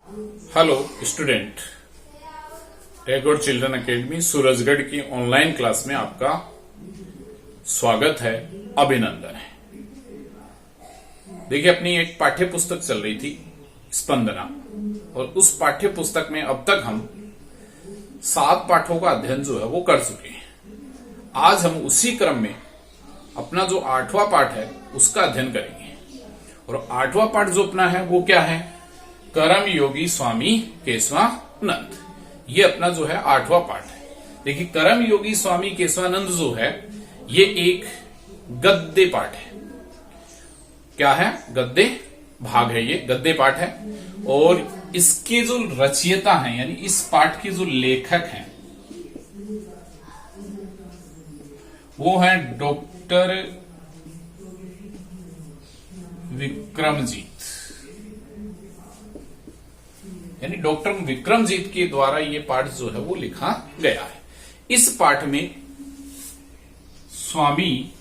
Hello student, Tagore children academy Surajgarh की online class में आपका स्वागत है, अभिनंदन है। देखिए, अपनी एक पाठ्य पुस्तक चल रही थी स्पंदना, और उस पाठ्य पुस्तक में अब तक हम 7 पाठों का अध्ययन जो है वो कर चुके हैं। आज हम उसी क्रम में अपना जो 8वां पाठ है उसका अध्ययन करेंगे। और 8वां पाठ जो अपना है वो क्या है? कर्म योगी स्वामी केशवानंद। ये अपना जो है 8वां पाठ है। देखिए, कर्म योगी स्वामी केशवानंद जो है ये एक गद्य पाठ है। क्या है? गद्य भाग है, ये गद्य पाठ है। और इसके जो रचयिता हैं, यानी इस पाठ के जो लेखक हैं वो है डॉक्टर विक्रमजीत, यानी डॉक्टर विक्रमजीत के द्वारा ये पाठ जो है वो लिखा गया है। इस पाठ में स्वामी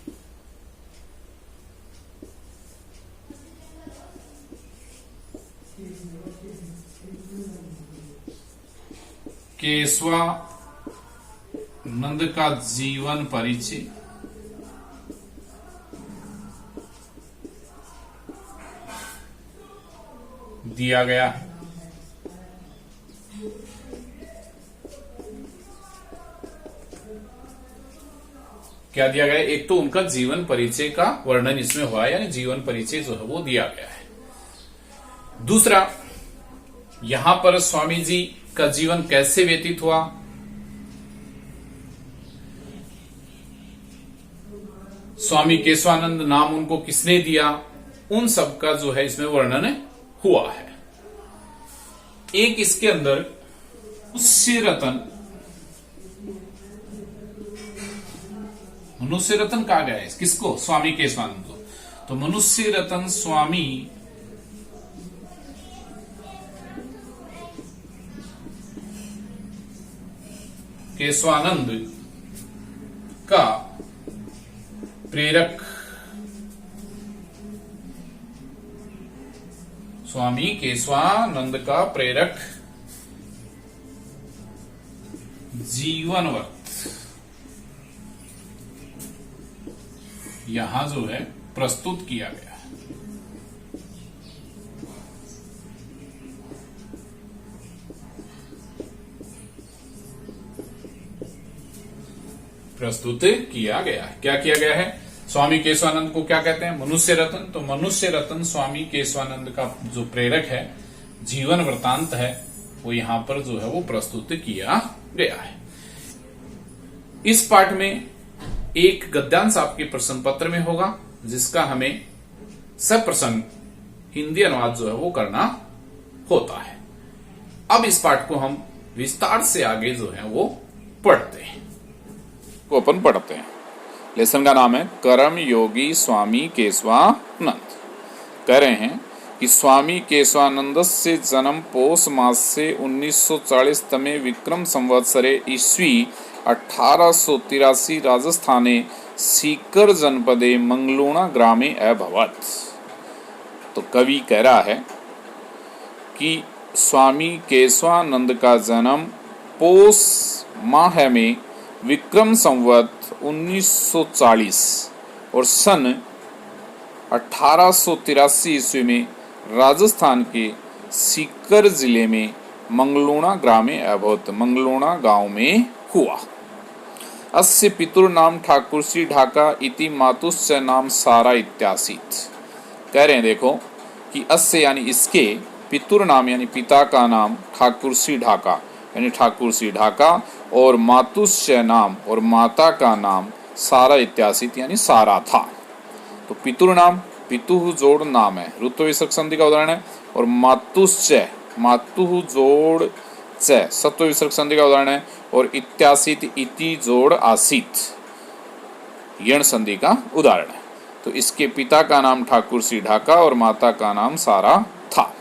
केशवानंद का जीवन परिचय दिया गया है। क्या दिया गया? एक तो उनका जीवन परिचय का वर्णन इसमें हुआ है, यानी जीवन परिचय जो है वो दिया गया है। दूसरा, यहां पर स्वामी जी का जीवन कैसे व्यतीत हुआ, स्वामी केशवानंद नाम उनको किसने दिया, उन सब का जो है इसमें वर्णन हुआ है। एक इसके अंदर मनुष्य रतन कहा गया है। किसको? स्वामी केशवानंद को। तो मनुष्य रतन स्वामी केशवानंद का प्रेरक, स्वामी केशवानंद का प्रेरक जीवनवृत्त यहां जो है प्रस्तुत किया गया है। प्रस्तुत किया गया है। क्या किया गया है? स्वामी केशवानंद को क्या कहते हैं? मनुष्य रत्न। तो मनुष्य रत्न स्वामी केशवानंद का जो प्रेरक है, जीवन वृतांत है, वो यहां पर जो है वो प्रस्तुत किया गया है। इस पाठ में एक गद्यांश आपके प्रश्न पत्र में होगा, जिसका हमें सप्रसंग हिंदी अनुवाद जो है वो करना होता है। अब इस पाठ को हम विस्तार से आगे जो है वो पढ़ते हैं, को अपन पढ़ते हैं। लेसन का नाम है कर्म योगी स्वामी केशवानंद। कह रहे हैं कि स्वामी केशवानंद से जन्म पौष मास से 1940 तमे विक्रम संवत्सरे ईस्वी 1883 राजस्थाने सीकर जनपदे मंगलूणा ग्रामे अभवत। तो कवि कह रहा है कि स्वामी केशवानंद का जन्म पौष माह में विक्रम संवत 1940 और सन 1883 ईस्वी में राजस्थान के सीकर जिले में मंगलूणा ग्रामे अभवत, मंगलूणा गांव में हुआ। अस्य पितुर नाम ठाकुर श्री ढाका इति मातुश्च नाम सारा इत्यासित। कह रहे हैं देखो कि अस्य यानी इसके, पितुर नाम यानी पिता का नाम, ठाकुर श्री ढाका यानी ठाकुर श्री ढाका, और मातुश्च नाम और माता का नाम सारा इत्यासित यानी सारा था। तो पितुर नाम, पितुः जोड़ नाम है, ऋत्व विसर्ग संधि का उदाहरण है। और मातुश्च, मातुः जोड़ च सत्व विसर्ग संधि का उदाहरण है। और इत्यासित, इति जोड़ आसित यण संधि का उदाहरण है। तो इसके पिता का नाम ठाकुर श्री ढाका और माता का नाम सारा था।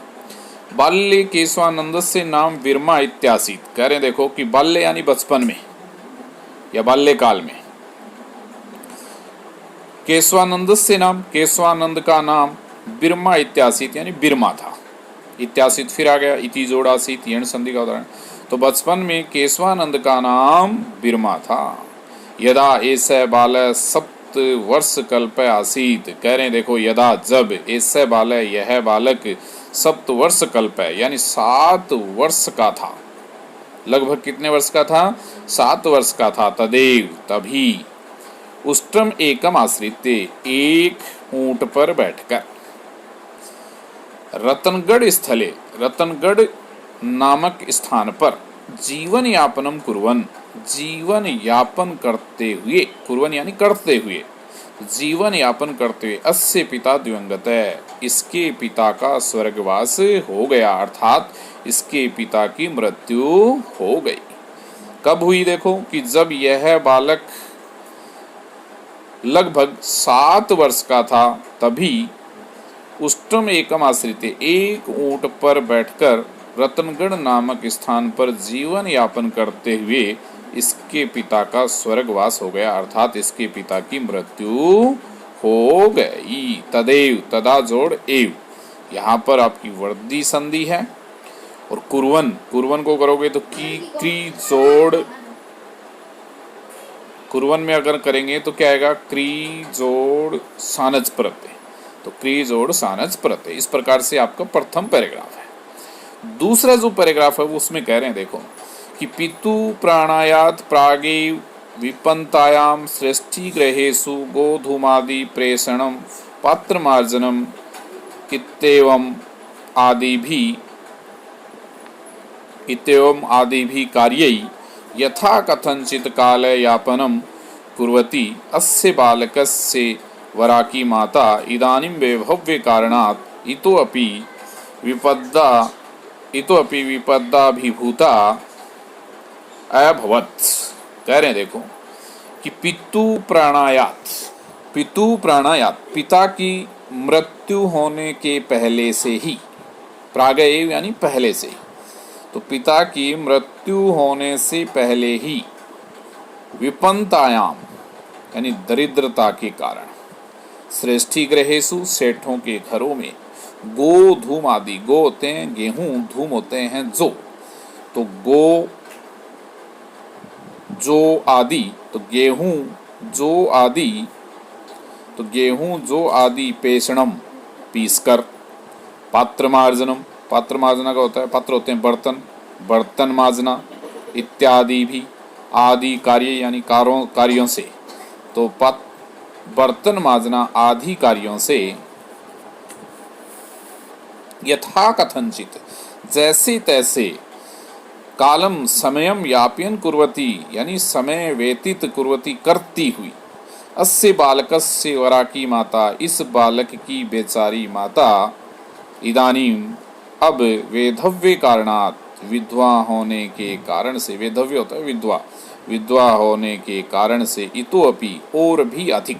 बाल्य केशवानंद से नाम विरमा इत्यासित। कह रहे देखो कि बाल्य यानी बचपन में या बाल्यकाल में। केशवानंद से नाम, केशवानंद का नाम बिरमा इत्यासित यानी बिरमा था। इत्यासित फिर आ गया इति जोड़ आसित, यण संधि का उदाहरण। तो बचपन में केशवानंद का नाम बिरमा था। यदा ऐसे बाल सप्त वर्ष कल्प आसीत, कह रहे हैं देखो, यदा जब, ऐसे बाल यह बालक, सप्त वर्ष कल्प है यानी 7 वर्ष का था। लगभग कितने वर्ष का था? 7 वर्ष का था। तदेव तभी, उष्ट्रम एकम आश्रित, एक ऊंट पर बैठकर, रतनगढ़ स्थले, रतनगढ़ नामक स्थान पर, जीवन यापनम कुर्वन, जीवन यापन करते हुए, कुर्वन यानी करते हुए, जीवन यापन करते हुए, अस्य पिता दिवंगत है, इसके पिता का स्वर्गवास हो गया, अर्थात इसके पिता की मृत्यु हो गई। कब हुई? देखो कि जब यह बालक लगभग 7 वर्ष का था, तभी उष्ट्रम एकम आश्रित, एक ऊंट पर बैठकर रतनगढ़ नामक स्थान पर जीवन यापन करते हुए इसके पिता का स्वर्गवास हो गया, अर्थात इसके पिता की मृत्यु हो गई। तदेव, तदा जोड़ एव, यहाँ पर आपकी वर्दी संधि है। और कुर्वन, कुर्वन को करोगे तो की क्री जोड़, कुर्वन में अगर करेंगे तो क्या आएगा? क्री जोड़ सानज प्रत्यय, तो क्री जोड़ सानज प्रत्यय। इस प्रकार से आपका प्रथम पैराग्राफ है। दूसरा जो पैराग्राफ है वो उसमें कह रहे हैं देखो कि पितु प्राणायात प्रागे विपन्तायाम सृष्टि ग्रहेषु गोधूमादि प्रेषणम पात्र मार्जनम इत्येवम आदि भी कार्यै यथा कथंचित काल यापनम कुर्वती अस्य बालकस्य वराकी माता इदानीं वैभव्य कारणात् इतोऽपि विपद्दाभिभूता अभवत्। कह रहे हैं देखो कि पितु प्राणायात, पितु प्राणायात, पिता की मृत्यु होने के पहले से ही, प्रागेव यानी पहले से, तो पिता की मृत्यु होने से पहले ही, विपन्तायाम यानी दरिद्रता के कारण, श्रेष्ठी ग्रहेषु सेठों के घरों में, गोधूम आदि, गो होते हैं गेहूं, धूम होते हैं जो, तो गो जो आदि, तो गेहूं जो आदि, तो गेहूं जो आदि पेषणम पीसकर, पात्र मार्जनम, पात्र मार्जना का होता है, पात्र होते हैं बर्तन, बर्तन माजना, इत्यादि भी, आदि कार्य यानी कार्यों से, तो बर्तन माजना आदि कार्यों से, यथा कथंचित जैसे तैसे, कालम समयम यापयन कुर्वती यानी समय व्यतीत कुर्वती करती हुई, अस्य बालकस्य वराकी माता, इस बालक की बेचारी माता, इदानीम अब, वेधव्य कारणात् विधवा होने के कारण से, वेधव्य होता है विधवा, विधवा होने के कारण से, इतोपि और भी अधिक,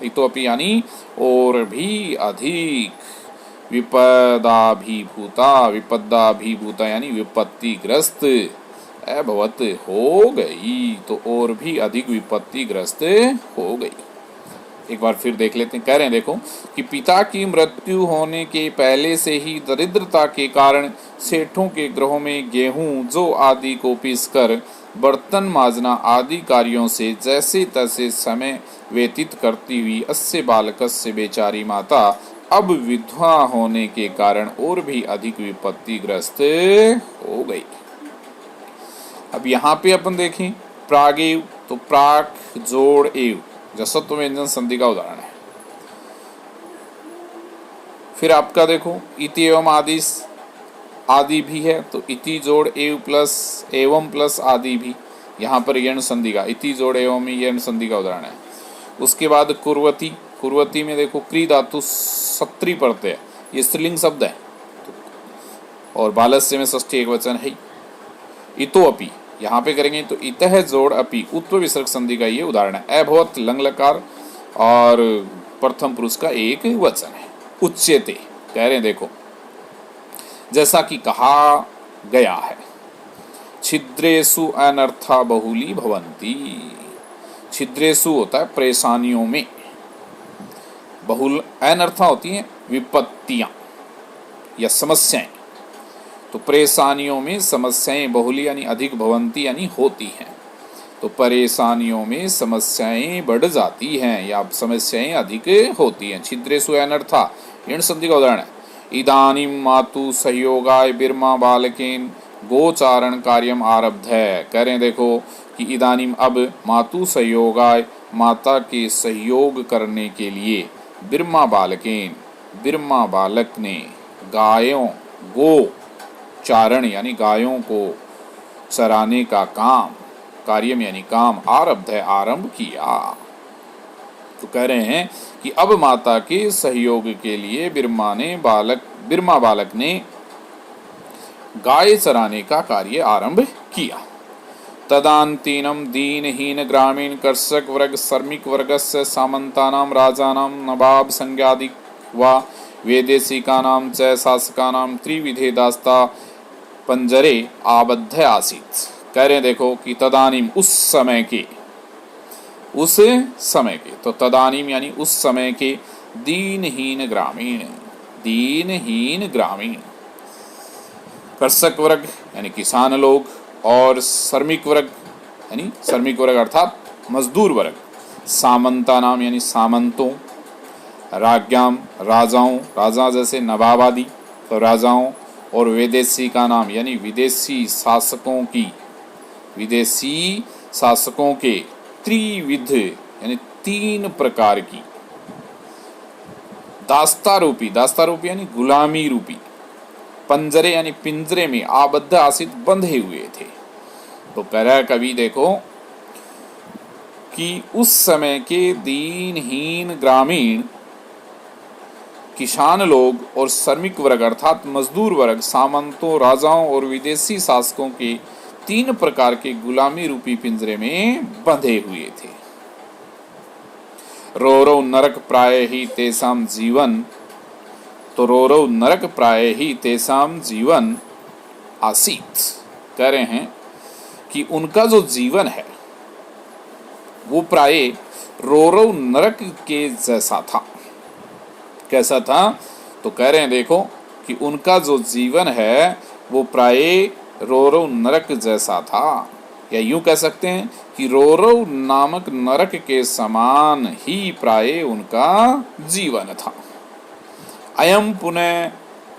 इतोपि यानी और भी अधिक, विपदाभिभूता यानी विपत्तिग्रस्त, अभवत हो गई, तो और भी अधिक विपत्तिग्रस्त हो गई। एक बार फिर देख लेते हैं। कह रहे हैं देखो कि पिता की मृत्यु होने के पहले से ही दरिद्रता के कारण सेठों के गृहों में गेहूं जो आदि को पीसकर बर्तन माजना आदि कार्यों से जैसे तैसे समय व्यतीत करती हुई अस्य बालकस्य बेचारी माता अब विधवा होने के कारण और भी अधिक विपत्तिग्रस्त हो गई। अब यहाँ पे अपन देखें प्रागेव, तो प्राक जोड़ एव जसत्व व्यंजन संधि का उदाहरण है। फिर आपका देखो इति एवं आदि भी है, तो इति जोड़ एव प्लस एवं प्लस आदि भी, यहाँ पर यण संधि का, इति जोड़ एवं यण संधि का उदाहरण है। उसके बाद कुर्वती, कुर्वती में देखो क्री धातु सत्री पड़ते हैं, ये स्त्रीलिंग शब्द है, और बालस्य में षष्ठी एक वचन है। इतो अपि, यहाँ पे करेंगे तो इतः जोड़ अपि उत्व विसर्ग संधि का ये उदाहरण है। अभवत लंग लकार और प्रथम पुरुष का एक वचन है। उच्यते, कह रहे हैं देखो जैसा कि कहा गया है, छिद्रेषु अनर्था बहुली भवन्ति, छिद्रेषु होता है परेशानियों में, बहुल अनर्था होती है विपत्तियां, या समस्याएं। तो परेशानियों में समस्याएं बहुली यानी अधिक भवंती यानी होती हैं। तो परेशानियों में समस्याएं बढ़ जाती हैं या समस्याएं अधिक होती हैं। छिद्रेषु अनर्था ऋण संधि का उदाहरण है। इदानीम मातु सहयोगाय बिरमा बालकेन गोचारण कार्यम आरब्ध है। कह रहे हैं देखो कि इदानीम अब मातु सहयोगाय माता के सहयोग करने के लिए बिरमा बालकेन बिरमा बालक ने गायों गो चारण यानी गायों को चराने का काम कार्यम यानी काम आरब्ध है आरंभ किया। तो कह रहे हैं कि अब माता के सहयोग के लिए बिरमा बालक ने गाय चराने का कार्य आरंभ किया। तदान्तीनम दीनहीन ग्रामीण कर्षक वर्ग श्रमिक वर्गस्य सामन्तानां राजानां नवाब संज्ञादि वा वैदेशिकानां च शासकानां त्रिविधे दास्ता पंजरे आबद्ध आसीत्। कह रहे देखो कि तदानीम उस समय के तो तदानीम यानी उस समय के दीनहीन ग्रामीण कर्षक वर्ग यानी किसान लोग और श्रमिक वर्ग अर्थात मजदूर वर्ग, सामंता नाम यानी सामंतों, राज्ञाम राजा जैसे नवाब आदि तो राजाओं, और विदेशी का नाम यानी विदेशी शासकों के त्रिविध यानी 3 प्रकार की दास्ता रूपी यानी गुलामी रूपी पंजरे यानी पिंजरे में आबद्ध आसित बंधे हुए थे। तो कह रहा है कवि देखो कि उस समय के दीनहीन ग्रामीण किसान लोग और श्रमिक वर्ग अर्थात मजदूर वर्ग सामंतों, राजाओं और विदेशी शासकों के 3 प्रकार के गुलामी रूपी पिंजरे में बंधे हुए थे। रोरौ नरक प्राय ही तेसाम जीवन, तो रोरौ नरक प्राय ही तेसाम जीवन आसीत। कह रहे हैं कि उनका जो जीवन है वो प्राय रोरौ नरक के जैसा था। कैसा था? तो कह रहे हैं देखो कि उनका जो जीवन है वो प्राय रोरौ नरक जैसा था, या यूं कह सकते हैं कि रोरौ नामक नरक के समान ही प्राय उनका जीवन था। अयम पुनः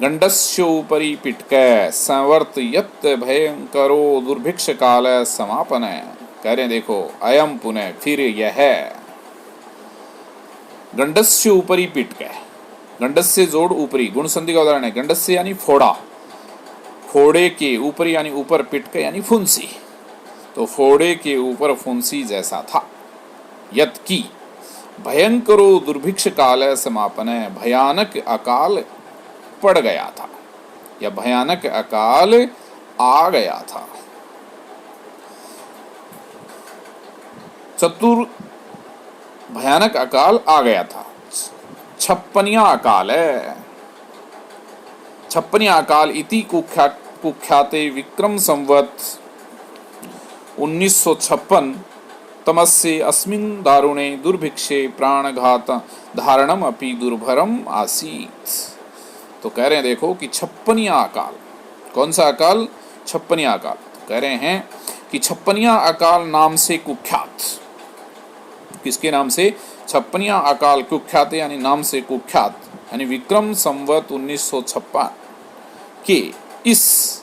गंडस्योपरि पिटकै संवर्तयत् भयंकरो दुर्भिक्ष काल समापन। कह रहे हैं देखो अयम पुनः फिर यह गंडस्य ऊपरी पिटकै, गंडस्य जोड़ ऊपरी गुण संधि का उदाहरण है। गंडस्य यानी फोड़ा, फोड़े के ऊपर यानी ऊपर, पिटकै यानी फुंसी, तो फोड़े के ऊपर फुंसी जैसा था। यत् की भयंकरो दुर्भिक्ष काल समापन, भयानक अकाल पड़ गया था या भयानक अकाल आ गया था। भयानक अकाल आ गया था। छप्पनिया अकाल है, छप्पनिया अकाल इति कुख्याते विक्रम संवत 1956 तमस्य अस्मिन् दारुणे दुर्भिक्षे प्राणघात धारणम अपि दुर्भरम आसीत्। तो कह रहे हैं देखो कि छप्पनिया अकाल, कौन सा अकाल? छप्पनिया अकाल। कह रहे हैं कि छप्पनिया अकाल नाम से कुख्यात, किसके नाम से? छप्पनिया अकाल कुख्यात यानी नाम से कुख्यात, यानी विक्रम संवत 1956 के इस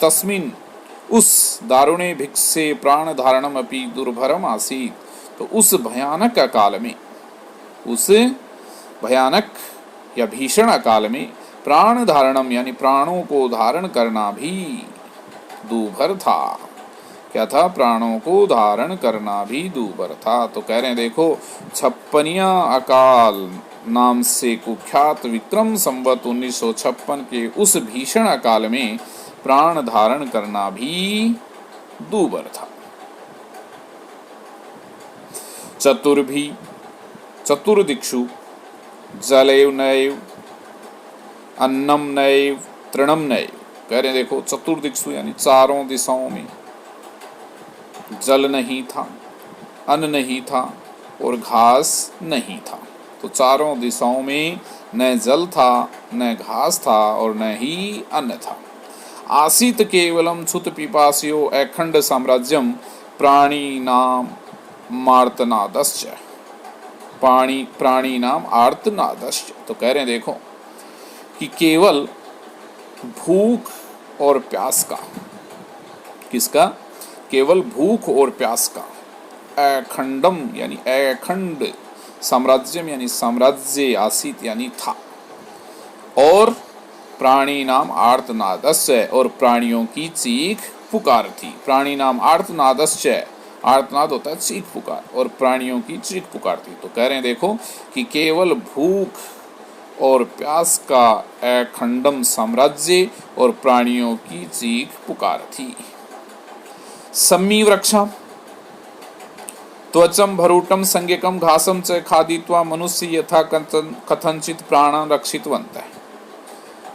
तस्मिन उस दारुणे भिक्षे प्राण धारणम अपि दुर्भरम आसीत। तो उस भयानक अकाल में, उस भयानक या भीषण अकाल में प्राण धारणम यानी प्राणों को धारण करना भी दूभर था। क्या था? प्राणों को धारण करना भी दूभर था। तो कह रहे हैं देखो छप्पनिया अकाल नाम से कुख्यात विक्रम संवत 1956 के उस भीषण अकाल में प्राण धारण करना भी दूभर था। चतुर्दिक्षु जलैव नैव अन्नम नैव तृणम नैव। कह रहे हैं देखो चतुर्दिक्षु यानी चारों दिशाओं में जल नहीं था, अन्न नहीं था और घास नहीं था। तो तो चारों दिशाओं में न जल था, न घास था और न ही अन्न था। आसीत केवलम क्षुत पिपासियो अखंड साम्राज्यम प्राणी नाम मार्तनादश्च, प्राणी नाम आर्तनादश्च। तो कह रहे हैं देखो कि केवल भूख और प्यास का, किसका? केवल भूख और प्यास का, अखंडम यानी अखंड, साम्राज्यम यानी साम्राज्य, आसीत यानी था, और प्राणी नाम आर्तनादस्य, और प्राणियों की चीख पुकार थी। प्राणी नाम आर्तनादस्य, आर्तनाद होता है चीख पुकार, और प्राणियों की चीख पुकार थी। तो कह रहे हैं देखो कि केवल भूख और प्यास का अखंडम साम्राज्य और प्राणियों की चीख पुकार थी। सम्मी वृक्षा त्वचम भरूटम संज्ञकम घासम च खादित्वा मनुष्य यथा कथनचित प्राणान रक्षितवन्तः।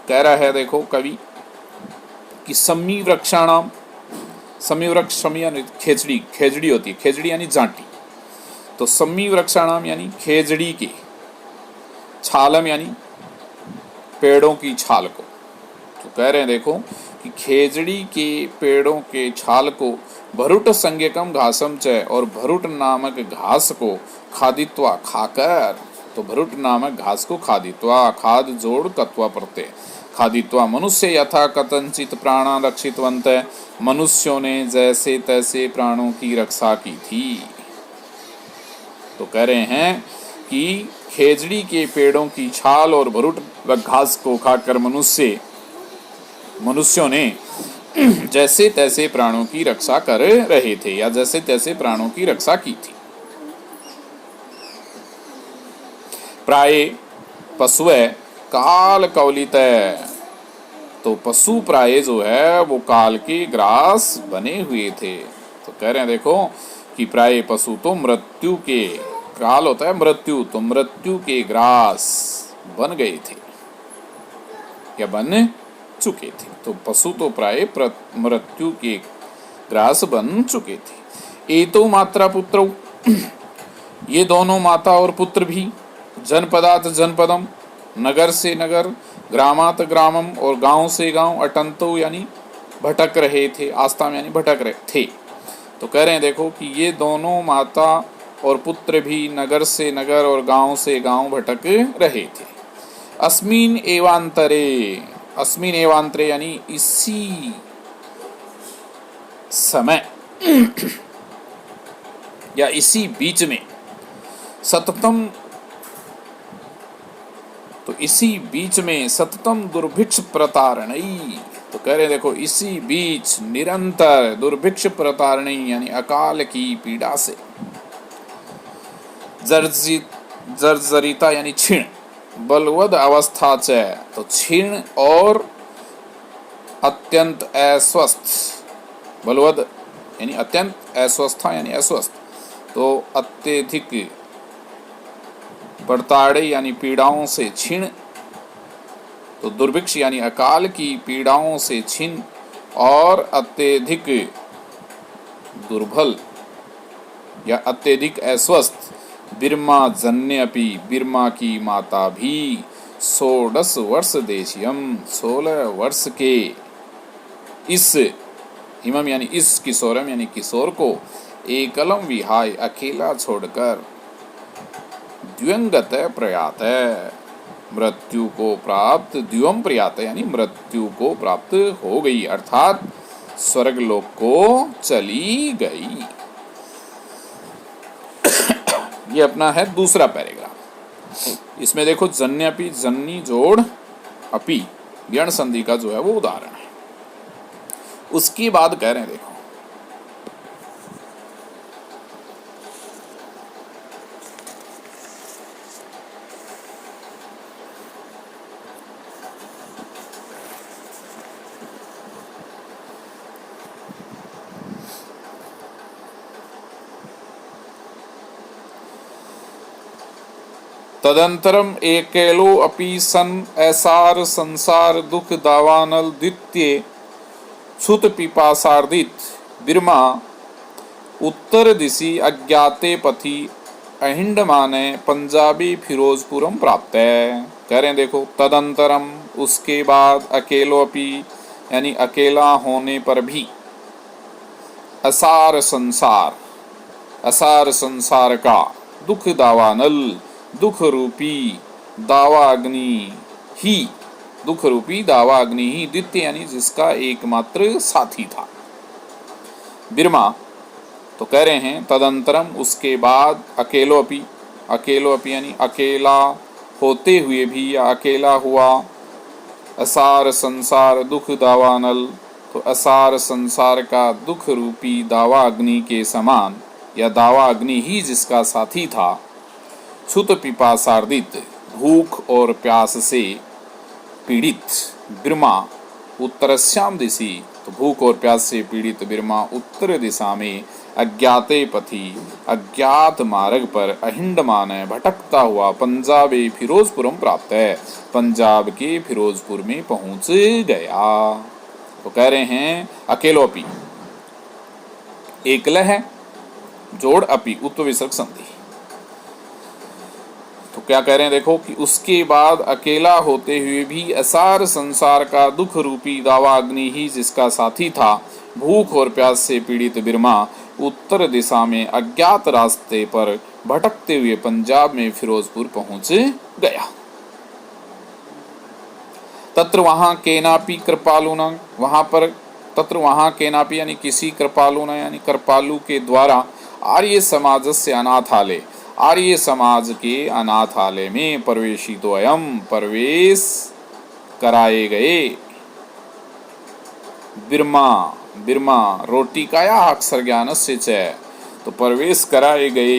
कह रहा है देखो कवि कि सम्मी वृक्षाणाम, सम्मी वृक्ष, सम्मी यानी खेजड़ी, खेजड़ी होती है, खेजड़ी यानी जांटी, तो सम्मी वृक्षाणाम यानी खेजड़ी के, छालम यानी पेड़ों की छाल को। तो कह रहे हैं देखो कि खेजड़ी के पेड़ों के छाल को, भरुट संज्ञकम घासम च, और भरुट नामक घास को खादित्वा खाकर, तो भरुट नामक घास को खादित्वा, खाद जोड़ कत्वा प्रत्यय, खादित्वा मनुष्य यथा कथनचित प्राणा रक्षितवंत, मनुष्यों ने जैसे तैसे प्राणों की रक्षा की थी। तो कह रहे हैं कि खेजड़ी के पेड़ों की छाल और भरुट घास को खाकर मनुष्यों ने जैसे तैसे प्राणों की रक्षा कर रहे थे, या जैसे तैसे प्राणों की रक्षा की थी। प्राय पशुए काल कौलित, तो पशु प्राय जो है वो काल के ग्रास बने हुए थे। तो कह रहे हैं देखो कि प्राय पशु तो मृत्यु के, काल होता है मृत्यु, तो मृत्यु के ग्रास बन गए थे या बन चुके थे। तो पशु तो प्राय मृत्यु के ग्रास बन चुके थे। ये तो मात्रा पुत्रों, ये दोनों माता और पुत्र भी, जनपदात जनपदम, नगर से नगर, ग्रामात ग्रामम, और गांव से गांव, अटंतो यानी भटक रहे थे, आस्ताम यानी भटक रहे थे। तो कह रहे हैं देखो कि ये दोनों माता और पुत्र भी नगर से नगर और गांव से गांव भटक रहे थे। अस्मिन एवांतरे, अस्मिन एवांतरे यानी इसी समय या इसी बीच में, सततम, तो इसी बीच में सततम दुर्भिक्ष प्रतारणी। तो कह रहे देखो इसी बीच निरंतर दुर्भिक्ष प्रतारणी यानी अकाल की पीड़ा से, जर्जरिता यानी क्षीण, बलवद अवस्था च, तो क्षीण और अत्यंत अस्वस्थ, बलवद यानी अत्यंत, अस्वस्था यानी अस्वस्थ, तो अत्यधिक, बड़ताड़े यानी पीड़ाओं से क्षीण, तो दुर्भिक्ष यानी अकाल की पीड़ाओं से क्षीण और अत्यधिक दुर्बल या अत्यधिक अस्वस्थ, बिरमा जन्यपि, बिरमा की माता भी, 16 वर्ष देशियम, 16 वर्ष के इस, हिमम यानी इस, किशोरम यानी किशोर को, एकलम विहाय अकेला छोड़कर, द्व्यंगत प्रयात है, मृत्यु को प्राप्त, द्व्यम प्रयात यानी मृत्यु को प्राप्त हो गई, अर्थात स्वर्गलोक को चली गई। ये अपना है दूसरा पैराग्राफ। इसमें देखो जन्यपि, जन्नी जोड़ अपि, यण संधि का जो है वो उदाहरण है। उसके बाद कह रहे हैं देखो, तदंतरम एकेलो अपि सन ऐसार संसार दुख दावानल द्वितीय क्षुत पिपासार्दित बिरमा उत्तर दिशि अज्ञाते पथि अहिंडमाने पंजाबी फिरोजपुरम प्राप्त है। कह रहे हैं देखो, तदंतरम उसके बाद, अकेलोपि यानी अकेला होने पर भी, असार संसार, असार संसार का, दुख दावानल दुख रूपी दावा अग्नि ही, दुख रूपी दावा अग्नि ही द्वितीय यानी जिसका एकमात्र साथी था। बिरमा तो कह रहे हैं तदंतरम उसके बाद, अकेलोपि, अकेलोपि यानी अकेला होते हुए भी या अकेला हुआ, असार संसार दुख दावानल तो असार संसार का दुख रूपी दावा अग्नि के समान या दावा अग्नि ही जिसका साथी था। क्षुत पिपासार्दित भूख और प्यास से पीड़ित, बिरमा उत्तरस्याम दिशि तो भूख और प्यास से पीड़ित बिरमा उत्तर दिशा में, अज्ञाते पथि अज्ञात मार्ग पर, अहिंडमान भटकता हुआ, पंजाबे फिरोजपुरम प्राप्त है पंजाब के फिरोजपुर में पहुंच गया। तो कह रहे हैं अकेलोपि, एकल है, जोड़ अपि उत्व विसर्ग संधि। तो क्या कह रहे हैं देखो कि उसके बाद अकेला होते हुए भी असार संसार का दुख रूपी दावा अग्नि ही जिसका साथी था, भूख और प्यास से पीड़ित बिरमा उत्तर दिशा में अज्ञात रास्ते पर भटकते हुए पंजाब में फिरोजपुर पहुंच गया। तत्र वहां केनापि कृपालुना, वहां पर तत्र वहां केनापि यानी किसी कृपालुना यानी कृपालु के द्वारा, आर्य समाज से अनाथालय, आर्य समाज के अनाथालय में प्रवेशितो अयम प्रवेश कराए गए। बिरमा, बिरमा रोटी का या अक्षर ज्ञान से च तो प्रवेश कराए गए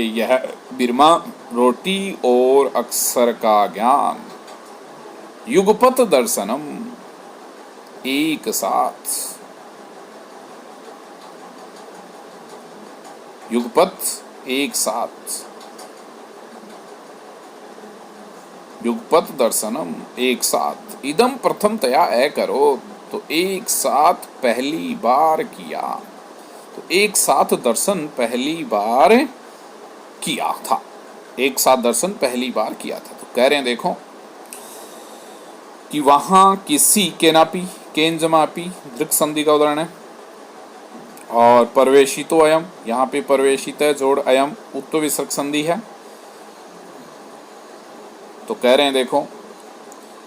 यह बिरमा रोटी और अक्षर का ज्ञान। युगपत दर्शनम एक साथ, युगपत एक साथ, युगपत दर्शनम एक साथ, इदम प्रथमतया करो तो एक साथ पहली बार किया, तो एक साथ दर्शन पहली बार किया था, एक साथ दर्शन पहली बार किया था। तो कह रहे हैं देखो कि वहां किसी, केनापि केंजमापि दृक् संधि का उदाहरण है, और प्रवेशितो अयम, यहाँ पे प्रवेशित है जोड़ अयम उत्व विसर्ग संधि है। तो कह रहे हैं देखो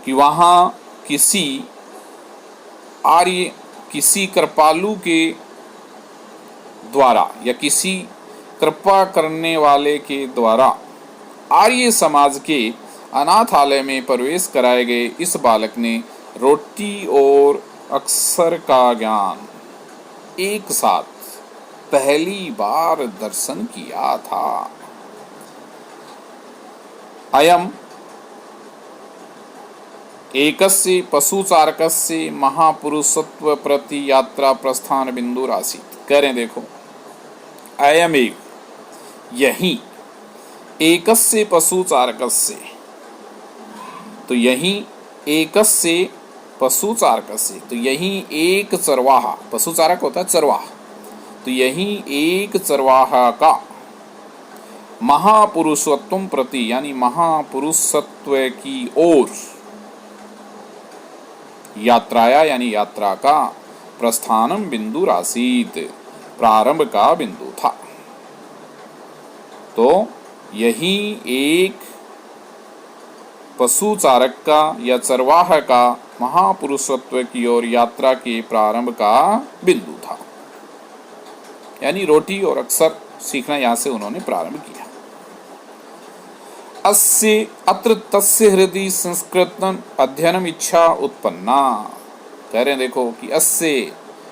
कि वहां किसी आर्य, किसी कृपालु के द्वारा या किसी कृपा करने वाले के द्वारा आर्य समाज के अनाथालय में प्रवेश कराए गए इस बालक ने रोटी और अक्षर का ज्ञान एक साथ पहली बार दर्शन किया था। अयम एकस्य पशुचारकस्य महापुरुषत्व प्रति यात्रा प्रस्थान बिंदु आसीत्। कह रहे देखो अयम एक, यही, एकस्य पशुचारकस्य तो यही, एकस्य पशुचारकस्य तो यही एक चरवाहा, पशुचारक होता है चरवाहा, तो यही एक चरवाहा का महापुरुषत्व प्रति यानी महापुरुषत्व की ओर यात्राया यानी यात्रा का प्रस्थानम बिंदु आसीत् प्रारंभ का बिंदु था। तो यही एक पशुचारक का या चरवाहा का महापुरुषत्व की ओर यात्रा के प्रारंभ का बिंदु था, यानी रोटी और अक्षर सीखना यहां से उन्होंने प्रारंभ किया। अस्य अत्र तस्य हृदय संस्कृत अध्ययनम इच्छा उत्पन्ना। कह रहे हैं देखो कि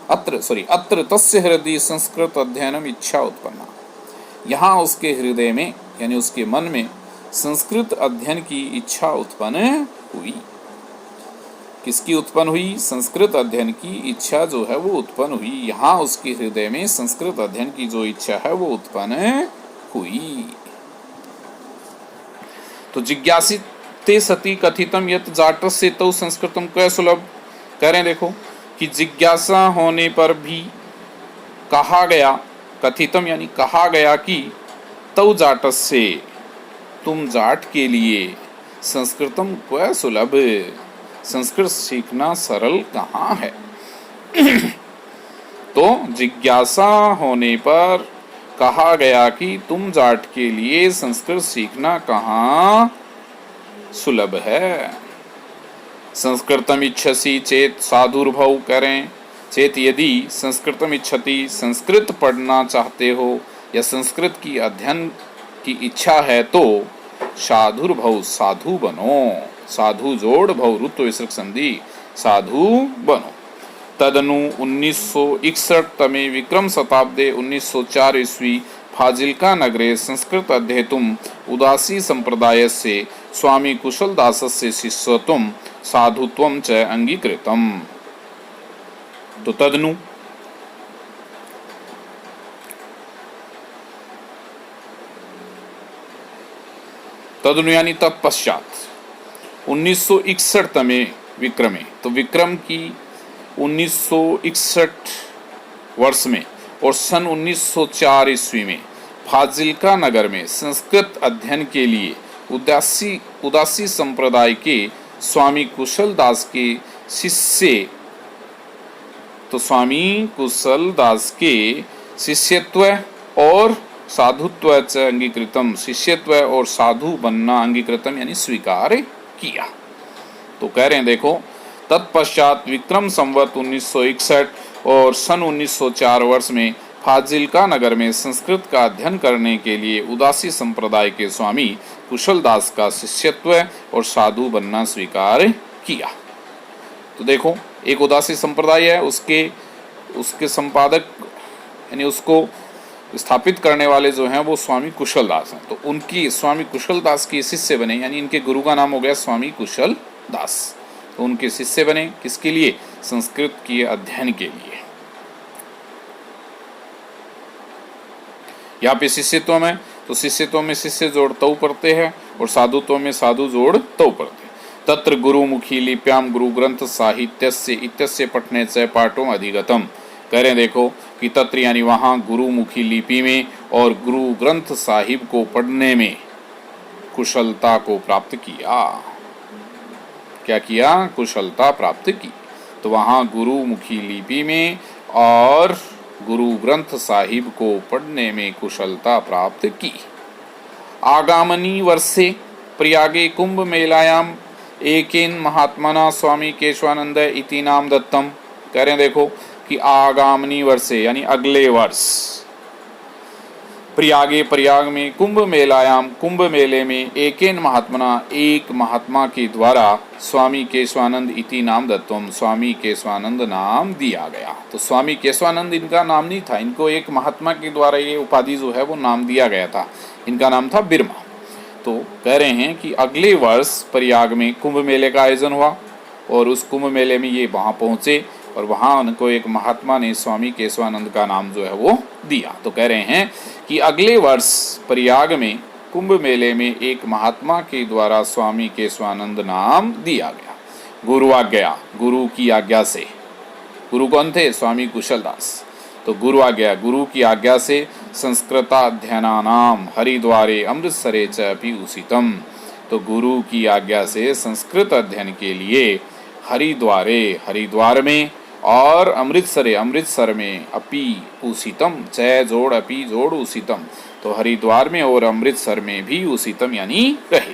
अत्र तस्य हृदय संस्कृत अध्ययनम इच्छा उत्पन्ना, यहाँ उसके हृदय में यानी उसके मन में संस्कृत अध्ययन की इच्छा उत्पन्न हुई। किसकी उत्पन्न हुई? संस्कृत अध्ययन की इच्छा जो है वो उत्पन्न हुई। यहाँ उसके हृदय में संस्कृत अध्ययन की जो इच्छा है वो उत्पन्न हुई। तो जिज्ञासिते सति कथितम यत् जाटस्य तौ संस्कृतम क सुलभ। कह रहे हैं देखो कि जिज्ञासा होने पर भी कहा गया, कथितम यानी कहा गया कि तौ जाटस्य, तुम जाट के लिए, संस्कृतम क्व सुलभ, संस्कृत सीखना सरल कहाँ है। तो जिज्ञासा होने पर कहा गया कि तुम जाट के लिए संस्कृत सीखना कहाँ सुलभ है। संस्कृतम इच्छसि चेत साधुर्भव करें, चेत यदि संस्कृतम इच्छति, संस्कृत पढ़ना चाहते हो या संस्कृत की अध्ययन की इच्छा है तो साधुर्भव, साधु बनो, साधु जोड़ भव ऋत्व विसर्ग संधि, साधु बनो। तदनु 1961 तमे विक्रम शताब्दे 1904 ईस्वी फाजिल्का नगरे संस्कृत अध्येतुम उदासी संप्रदायस्य स्वामी कुशलदासस्य शिष्यत्वं साधुत्वं च अंगीकृतम्। तो तदनु यानी तत्पश्चात 1961 तमे विक्रमे, तो विक्रम की 1961 वर्ष में और सन 1904 ईस्वी में फाजिल्का नगर में संस्कृत अध्ययन के लिए उदासी संप्रदाय के स्वामी कुशलदास के शिष्य, तो स्वामी कुशलदास के शिष्यत्व और साधुत्व च अंगीकृतम, शिष्यत्व और साधु बनना अंगीकृतम यानी स्वीकार किया। तो कह रहे हैं देखो, तत्पश्चात विक्रम संवत 1961 और सन 1904 वर्ष में फाजिल्का नगर में संस्कृत का अध्ययन करने के लिए उदासी संप्रदाय के स्वामी कुशलदास का शिष्यत्व और साधु बनना स्वीकार किया। तो देखो, एक उदासी संप्रदाय है, उसके संपादक यानी उसको स्थापित करने वाले जो हैं वो स्वामी कुशलदास हैं। तो उनकी स्वामी कुशलदास के शिष्य बने, यानी इनके गुरु का नाम हो गया स्वामी कुशलदास। तो उनके शिष्य बने किसके लिए? संस्कृत के अध्ययन के लिए। यहाँ पे शिष्यत्व में, तो शिष्यत्व में शिष्य जोड़ तौ पढ़ते हैं और साधुत्व में साधु जोड़ तौ पढ़ते हैं। तत्र गुरुमुखी लिप्याम गुरु ग्रंथ साहित्यस्य इत्यस्य पठने च पाठों अधिगतम। कह रहे देखो कि तत्र यानी वहाँ गुरुमुखी लिपि में और गुरु ग्रंथ साहिब को पढ़ने में कुशलता को प्राप्त किया। क्या किया? कुशलता प्राप्त की। तो वहाँ गुरुमुखी लिपि में और गुरु ग्रंथ साहिब को पढ़ने में कुशलता प्राप्त की। आगामनी वर्षे प्रयागे कुंभ मेलायाम एकेन महात्मना स्वामी केशवानंद इति नाम दत्तम। कह रहे हैं देखो कि आगामनी वर्षे यानी अगले वर्ष प्रयाग में कुंभ मेलायाम, कुंभ मेले में एकेन महात्मना, एक महात्मा के द्वारा स्वामी केशवानंद इति नाम दत्तम, स्वामी केशवानंद नाम दिया गया। तो स्वामी केशवानंद इनका नाम नहीं था, इनको एक महात्मा के द्वारा ये उपाधि जो है वो नाम दिया गया था। इनका नाम था बिरमा। तो कह रहे हैं कि अगले वर्ष प्रयाग में कुंभ मेले का आयोजन हुआ और उस कुंभ मेले में ये वहाँ पहुँचे और वहाँ उनको एक महात्मा ने स्वामी केशवानंद का नाम जो है वो दिया। तो कह रहे हैं कि अगले वर्ष प्रयाग में कुंभ मेले में एक महात्मा के द्वारा स्वामी केशवानंद नाम दिया गया। गुरु आज्ञा, गुरु की आज्ञा से। गुरु कौन थे? स्वामी कुशलदास। तो गुरु आज्ञा, गुरु की आज्ञा से संस्कृताध्ययनानाम हरिद्वारे अमृतसरे च अपि उसितम। तो गुरु की आज्ञा से संस्कृत अध्ययन के लिए हरिद्वार में और अमृतसर में अपि उसितम, चय जोड़ अपि जोड़ उसितम। तो हरिद्वार में और अमृतसर में भी उसितम यानी रहे।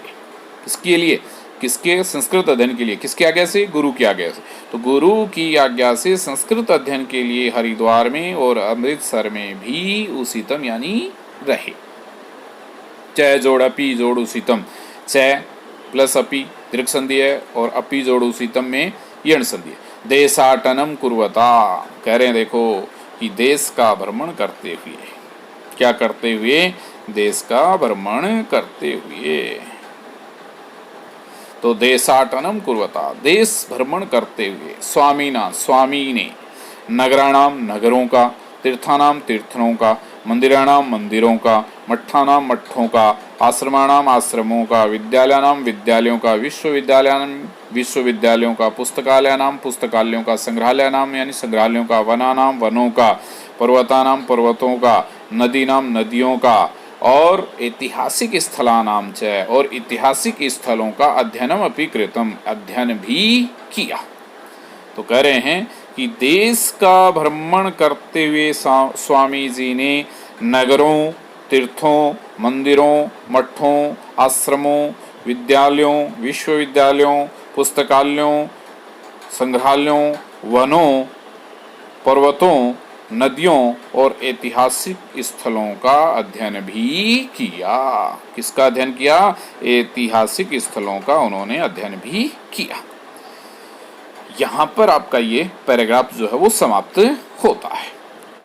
किसके लिए? किसके? संस्कृत अध्ययन के लिए। किसकी आज्ञा से? गुरु की आज्ञा से। तो गुरु की आज्ञा से संस्कृत अध्ययन के लिए हरिद्वार में और अमृतसर में भी उसितम यानी रहे। चय जोड़ अपि जोड़ उसितम, चय प्लस अपि दीर्घ संधि है और अपि जोड़ उसितम में यण संधि है। देशाटनम कुर्वता। कह रहे हैं देखो कि देश का भ्रमण करते हुए। क्या करते हुए? देश का भ्रमण करते हुए। तो देशाटनम कुर्वता, देश भ्रमण करते हुए। स्वामीना, स्वामी ने। नगराणाम, नगरों का। तीर्थानाम, तीर्थों का। मंदिराणाम, मंदिरों का। मठानाम, मठों का। आश्रमाणाम, आश्रमों का। विद्यालयानाम, विद्यालयों का। विश्वविद्यालयानाम, विश्वविद्यालयों का। पुस्तकालयानाम, पुस्तकालयों का। संग्रहालयानाम यानी संग्रहालयों का। वनानाम, वनों का। पर्वतानाम, पर्वतों का। नदीनाम, नदियों का। और ऐतिहासिक स्थलानां च, और ऐतिहासिक स्थलों का अध्ययनम अपि कृतम, अध्ययन भी किया। तो कह रहे हैं कि देश का भ्रमण करते हुए स्वामी जी ने नगरों, तीर्थों, मंदिरों, मठों, आश्रमों, विद्यालयों, विश्वविद्यालयों, पुस्तकालयों, संग्रहालयों, वनों, पर्वतों, नदियों और ऐतिहासिक स्थलों का अध्ययन भी किया। किसका अध्ययन किया? ऐतिहासिक स्थलों का उन्होंने अध्ययन भी किया। यहां पर आपका ये पैराग्राफ जो है वो समाप्त होता है।